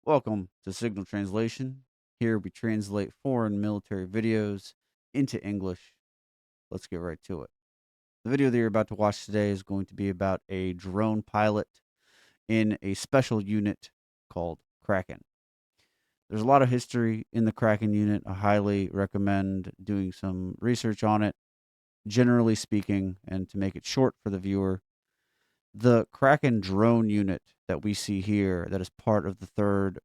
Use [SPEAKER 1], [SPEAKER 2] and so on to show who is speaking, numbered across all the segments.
[SPEAKER 1] Welcome to Signal Translation. Here we translate foreign military videos into English. Let's get right to it. The video that you're about to watch today is going to be about a drone pilot in a special unit called Kraken. There's a lot of history in the Kraken unit. I highly recommend doing some research on it. Generally speaking, and to make it short for the viewer, the Kraken drone unit that we see here, that is part of the 3rd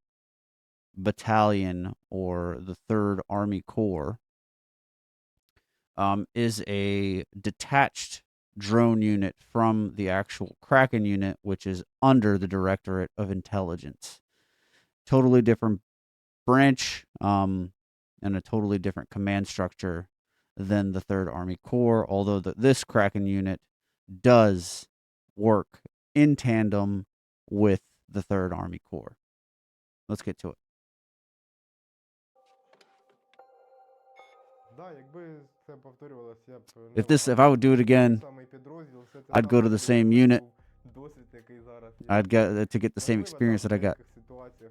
[SPEAKER 1] Battalion or the 3rd Army Corps, is a detached drone unit from the actual Kraken unit, which is under the Directorate of Intelligence. Totally different branch, and a totally different command structure than the 3rd Army Corps, although this Kraken unit does work in tandem with the 3rd Army Corps. Let's get to it. If I would do it again, I'd go to the same unit. I'd get to get the same experience that I got.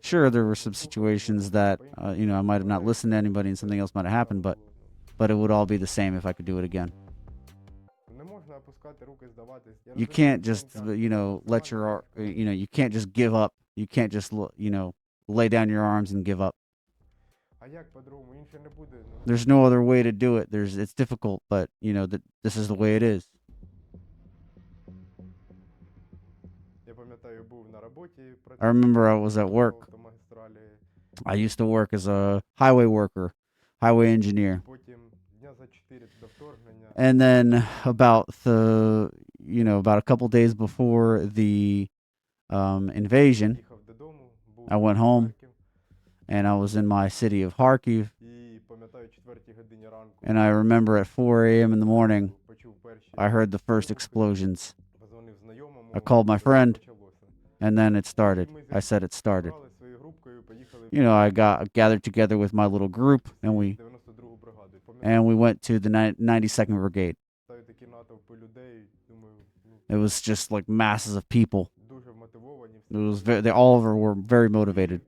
[SPEAKER 1] Sure, there were some situations that I might have not listened to anybody and something else might have happened, but it would all be the same if I could do it again. You can't just let your you can't just give up. You can't just lay down your arms and give up. There's no other way to do it. It's difficult, but this is the way it is. I remember I was at work. I used to work as a highway worker, highway engineer. And then about a couple days before the invasion, I went home and I was in my city of Kharkiv. And I remember at 4 a.m. in the morning, I heard the first explosions. I called my friend, and then it started. I said it started. I gathered together with my little group, and we went to the 92nd Brigade. It was just like masses of people. It was they all were very motivated.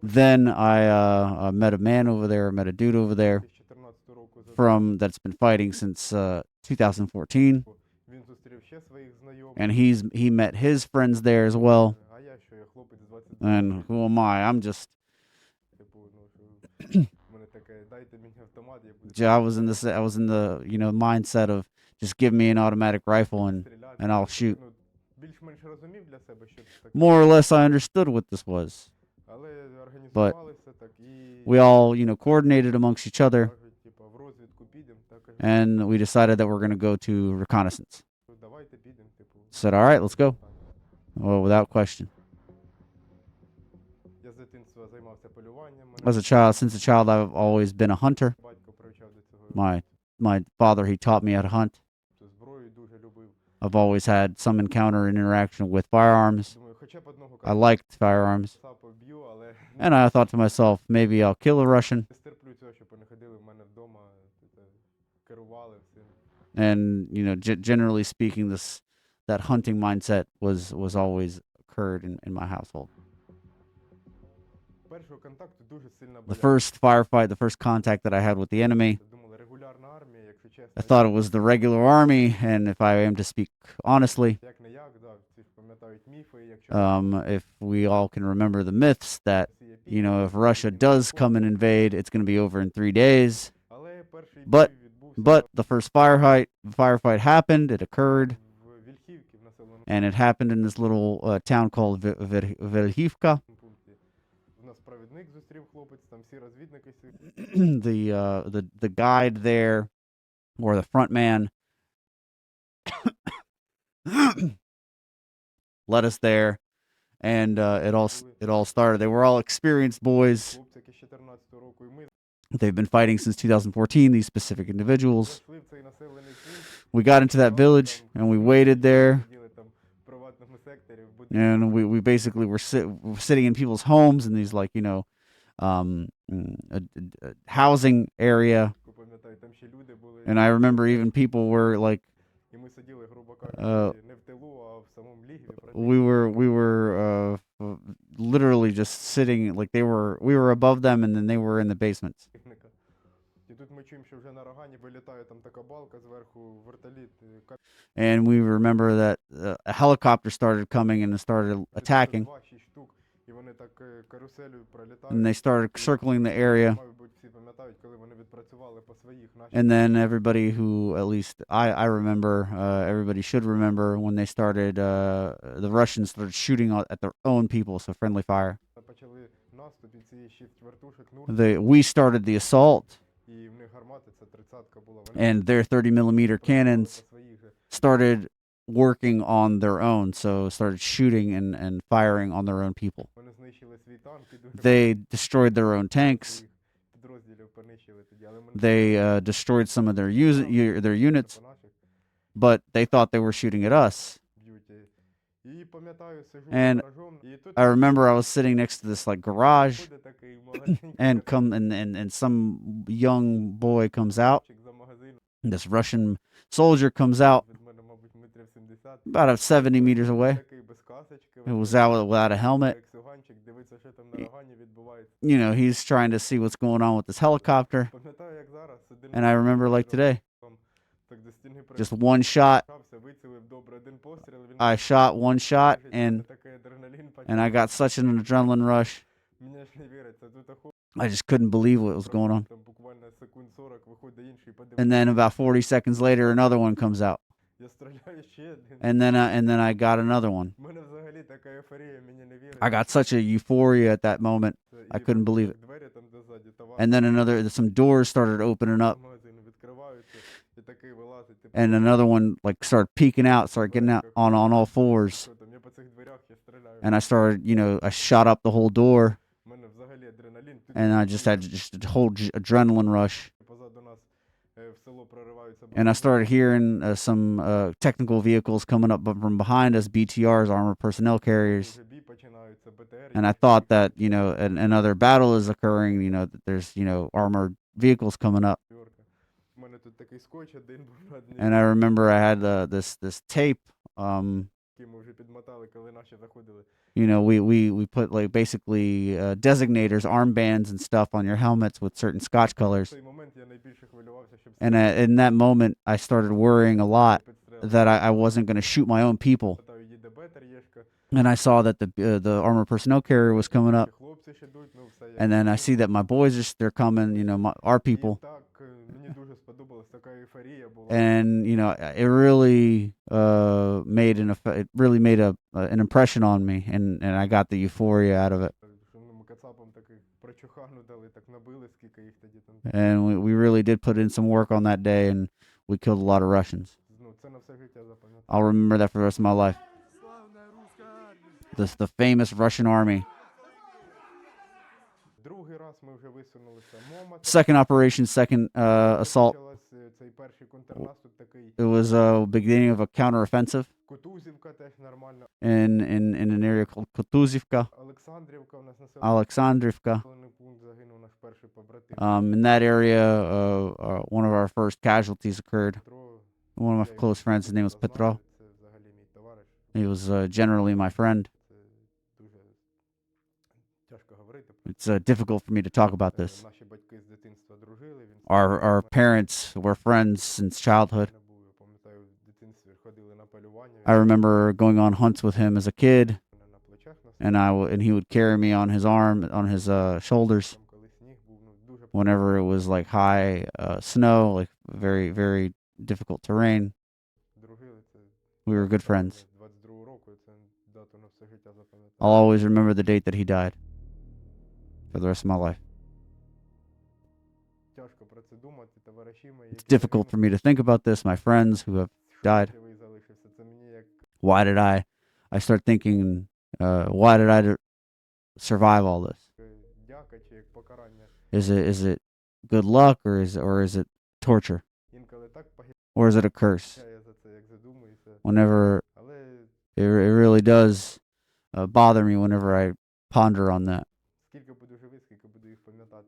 [SPEAKER 1] Then I met a man over there, met a dude over there that's been fighting since 2014, and he met his friends there as well. And who am I? I'm just I was in the mindset of just give me an automatic rifle and I'll shoot. More or less, I understood what this was, but we all coordinated amongst each other, and we decided that we're going to go to reconnaissance. Said, all right, let's go. Well, without question. Since a child, I've always been a hunter. My father, he taught me how to hunt. I've always had some encounter and interaction with firearms. I liked firearms. And I thought to myself, maybe I'll kill a Russian. And, generally speaking, that hunting mindset was always occurred in my household. The first firefight, the first contact that I had with the enemy, I thought it was the regular army, and if I am to speak honestly, if we all can remember the myths that, if Russia does come and invade, it's going to be over in 3 days. But the first firefight happened, it occurred, and it happened in this little town called Velhivka. The guide there, or the front man, led us there, and it all started. They were all experienced boys. They've been fighting since 2014. These specific individuals. We got into that village and we waited there, and we basically were sitting in people's homes in these housing area. And I remember even people were like, we were literally just sitting like we were above them, and then they were in the basements. And we remember that a helicopter started coming and started attacking, and they started circling the area. And then everybody who, at least I remember, everybody should remember when they started, the Russians started shooting at their own people, so friendly fire. We started the assault, and their 30 millimeter cannons started working on their own, so started shooting and firing on their own people. They destroyed their own tanks. They destroyed some of their units, but they thought they were shooting at us. And I remember I was sitting next to this like garage, and some young boy comes out. This Russian soldier comes out about 70 meters away. It was out without a helmet. He's trying to see what's going on with this helicopter. And I remember like today, just one shot. I shot one shot, and I got such an adrenaline rush. I just couldn't believe what was going on. And then about 40 seconds later, another one comes out. And then I got another one. I got such a euphoria at that moment. I couldn't believe it. And then some doors started opening up. And another one like started peeking out, started getting out on all fours. And I shot up the whole door. And I just had a whole adrenaline rush. And I started hearing some technical vehicles coming up from behind us, BTRs, armored personnel carriers. And I thought that, another battle is occurring, that there's, armored vehicles coming up. And I remember I had this tape. We put like basically designators, armbands, and stuff on your helmets with certain Scotch colors. And in that moment, I started worrying a lot that I wasn't going to shoot my own people. And I saw that the armored personnel carrier was coming up. And then I see that my boys they're coming, our people. And it really made an impression on me, and I got the euphoria out of it. And we really did put in some work on that day, and we killed a lot of Russians. I'll remember that for the rest of my life. The famous Russian army. Second operation, second assault. It was a beginning of a counteroffensive in an area called Kutuzivka, Alexandrivka. In that area, one of our first casualties occurred. One of my close friends, his name was Petro. He was generally my friend. It's difficult for me to talk about this. Our parents were friends since childhood. I remember going on hunts with him as a kid, and he would carry me on his shoulders whenever it was like high snow, like very, very difficult terrain. We were good friends. I'll always remember the date that he died for the rest of my life. It's difficult for me to think about this, my friends who have died. Why did I start thinking, why did I survive all this? Is it good luck, or is it torture? Or is it a curse? Whenever it really does bother me whenever I ponder on that.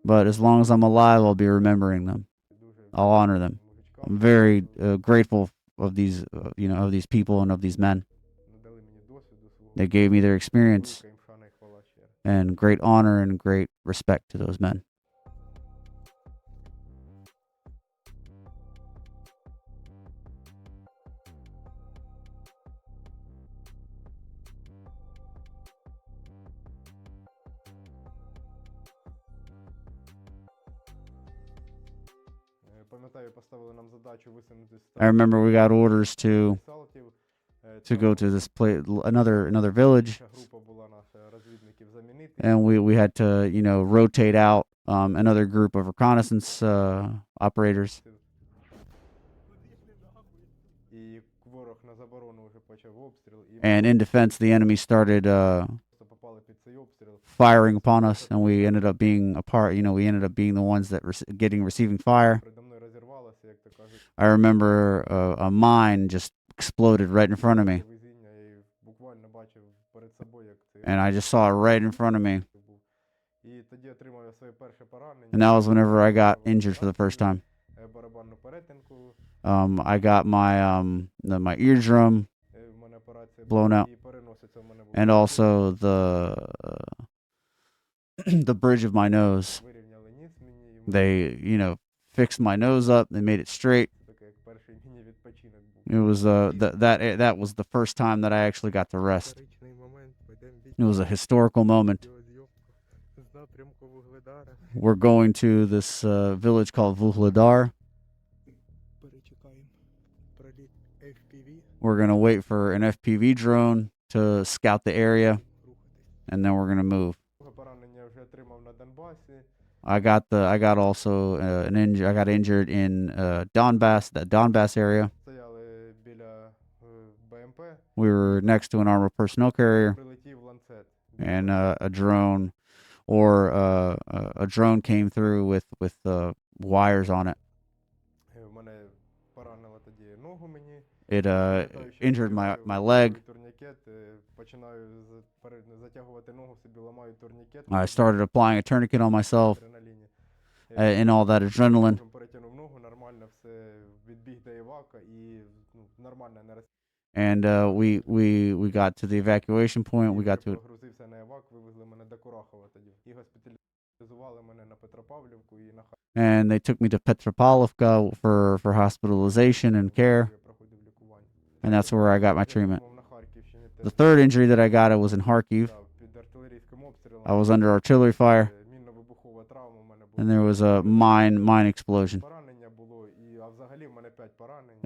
[SPEAKER 1] But as long as I'm alive, I'll be remembering them. I'll honor them. I'm very grateful of these, of these people and of these men. They gave me their experience, and great honor and great respect to those men. I remember we got orders to go to this place, another village, and we had to rotate out another group of reconnaissance operators. And in defense, the enemy started firing upon us, and we ended up being a part. We ended up being the ones that receiving fire. I remember a mine just exploded right in front of me, and I just saw it right in front of me. And that was whenever I got injured for the first time. I got my eardrum blown out, and also the the bridge of my nose. They fixed my nose up. They made it straight. It was that was the first time that I actually got to rest. It was a historical moment. We're going to this village called Vuhledar. We're going to wait for an FPV drone to scout the area, and then we're going to move. I got also I got injured in Donbass, that Donbass area. We were next to an armored personnel carrier, and a drone a drone came through with wires on it. It injured my leg. I started applying a tourniquet on myself and all that adrenaline. And we got to the evacuation point. We got to and they took me to Petropavlovka for hospitalization and care. And that's where I got my treatment. The third injury that I got, it was in Kharkiv. I was under artillery fire, and there was a mine explosion.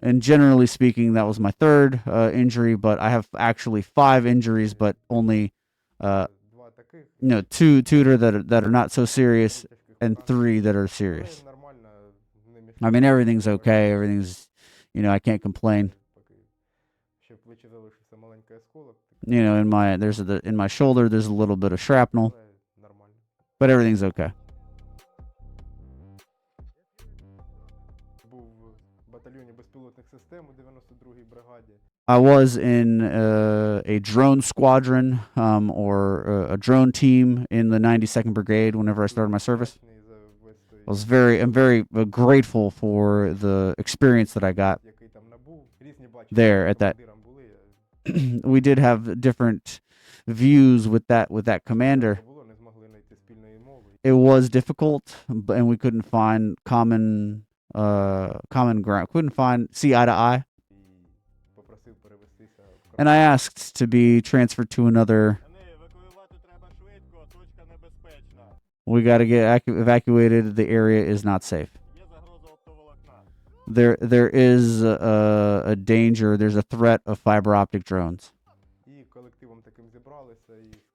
[SPEAKER 1] And generally speaking, that was my third injury, but I have actually 5 injuries, but only two that are not so serious, and 3 that are serious. I mean, everything's okay. Everything's, I can't complain. In my shoulder, there's a little bit of shrapnel, but everything's okay. I was in a drone squadron or a drone team in the 92nd Brigade whenever I started my service. I'm very grateful for the experience that I got there at that. We did have different views with that commander. It was difficult, and we couldn't find common ground. Couldn't see eye to eye. And I asked to be transferred to another. We got to get evacuated. The area is not safe. There is a danger. There's a threat of fiber optic drones.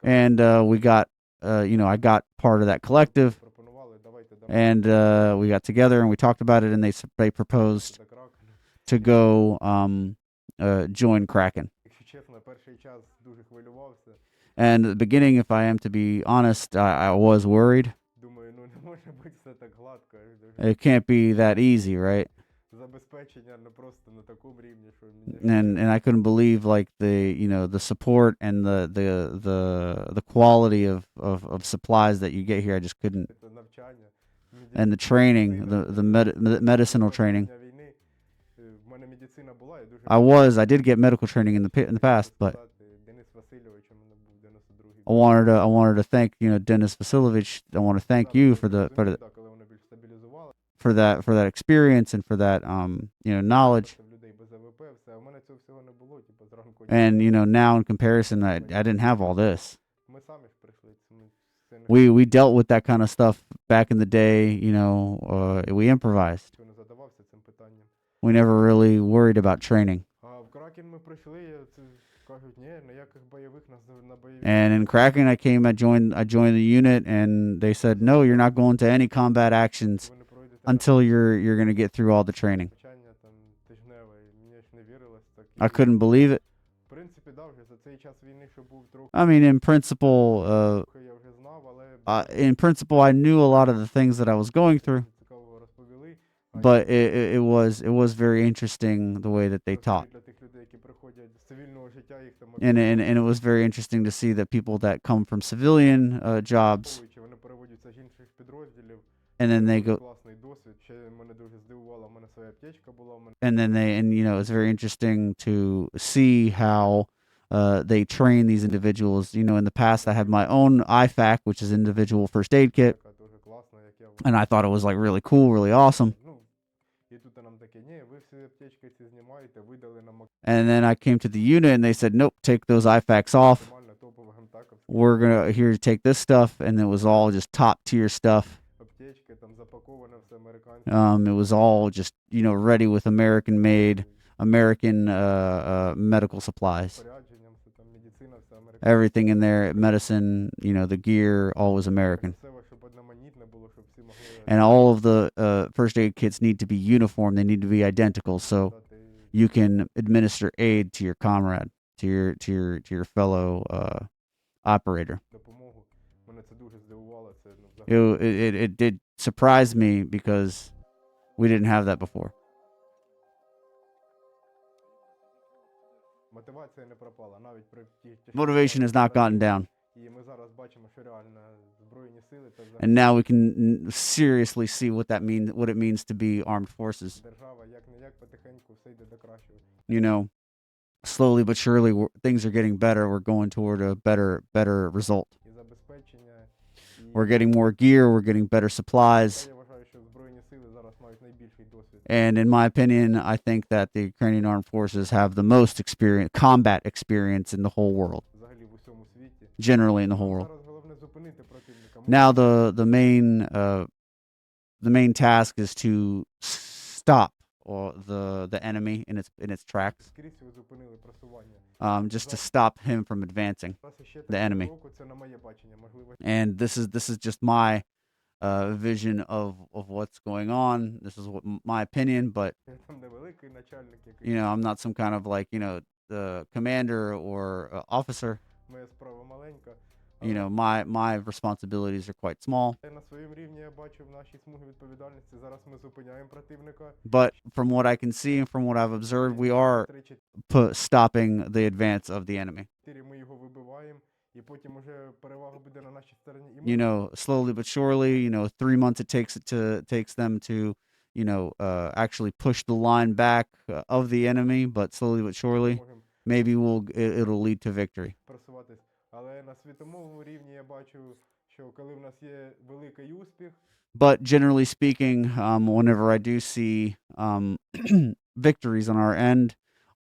[SPEAKER 1] And we got, I got part of that collective, and we got together and we talked about it, and they proposed to go join Kraken. And at the beginning, if I am to be honest, I was worried. It can't be that easy, right? And I couldn't believe the support and the quality of supplies that you get here. I just couldn't. And the training, the medicinal training. I did get medical training in the past, but I wanted to thank, Dennis Vasilovich. I want to thank you for for that experience and for that knowledge. And now in comparison, I didn't have all this. We dealt with that kind of stuff back in the day. We improvised. We never really worried about training. And in Kraken, I joined the unit, and they said, no, you're not going to any combat actions until you're going to get through all the training. I couldn't believe it. I mean, in principle, I knew a lot of the things that I was going through, but it was very interesting the way that they taught. And it was very interesting to see that people that come from civilian jobs, and then they go, it's very interesting to see how they train these individuals. In the past, I had my own IFAC, which is individual first aid kit, and I thought it was like really cool, really awesome. And then I came to the unit, and they said, "Nope, take those IFACs off. We're gonna here to take this stuff," and it was all just top tier stuff. It was all just ready with American made, American medical supplies. Everything in there, medicine, the gear, all was American. And all of the first aid kits need to be uniform. They need to be identical, so you can administer aid to your comrade, to your fellow operator. It did surprise me because we didn't have that before. Motivation has not gotten down. And now we can seriously see what it means to be armed forces. Slowly but surely things are getting better. We're going toward a better result. We're getting more gear, we're getting better supplies. And in my opinion, I think that the Ukrainian armed forces have the most combat experience in the whole world. Generally in the whole world. Now the main task is to stop the enemy in its tracks. Just to stop him from advancing, the enemy. And this is just my vision of what's going on. This is my opinion, but I'm not some kind of the commander or officer. My responsibilities are quite small. But from what I can see and from what I've observed, we are stopping the advance of the enemy. Slowly but surely, 3 months it takes them to, actually push the line back of the enemy, but slowly but surely, maybe it'll lead to victory. But generally speaking, whenever I do see victories on our end,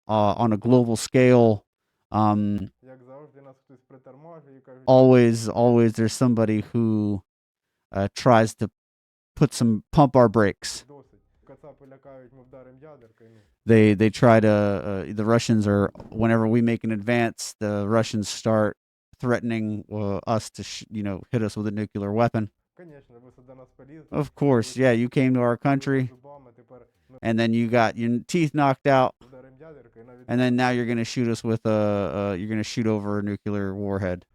[SPEAKER 1] on a global scale, always there's somebody who tries to pump our brakes. They try to the Russians are, whenever we make an advance, the Russians start threatening us to hit us with a nuclear weapon. Of course, yeah, you came to our country, and then you got your teeth knocked out, and then now you're gonna shoot us with you're gonna shoot over a nuclear warhead.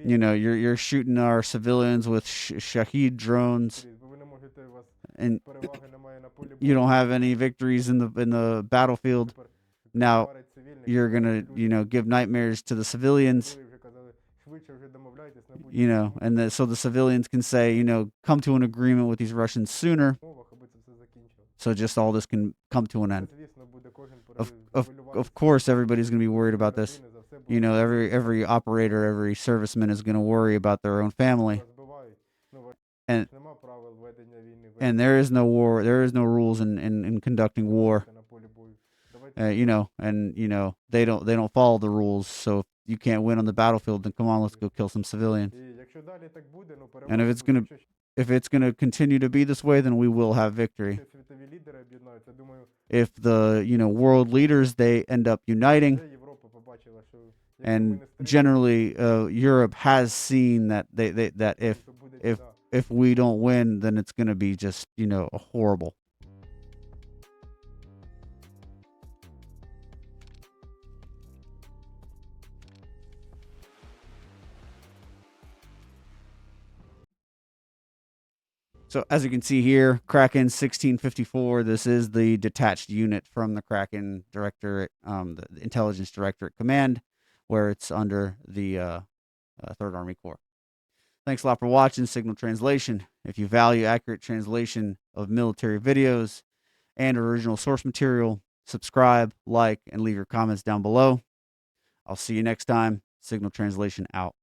[SPEAKER 1] You're shooting our civilians with Shahed drones, and you don't have any victories in the battlefield. Now you're gonna give nightmares to the civilians. And so the civilians can say, come to an agreement with these Russians sooner, so just all this can come to an end. Of course, everybody's going to be worried about this. you know, every operator, every serviceman is going to worry about their own family, and there is no war, there is no rules in conducting war. You know, and you know they don't follow the rules. So if you can't win on the battlefield, then come on, let's go kill some civilians. And if it's gonna continue to be this way, then we will have victory. If the world leaders they end up uniting, and generally Europe has seen that that if we don't win, then it's gonna be just horrible. So as you can see here, Kraken 1654. This is the detached unit from the Kraken Directorate, the Intelligence Directorate Command, where it's under the Third Army Corps. Thanks a lot for watching Signal Translation. If you value accurate translation of military videos and original source material, subscribe, like, and leave your comments down below. I'll see you next time. Signal Translation out.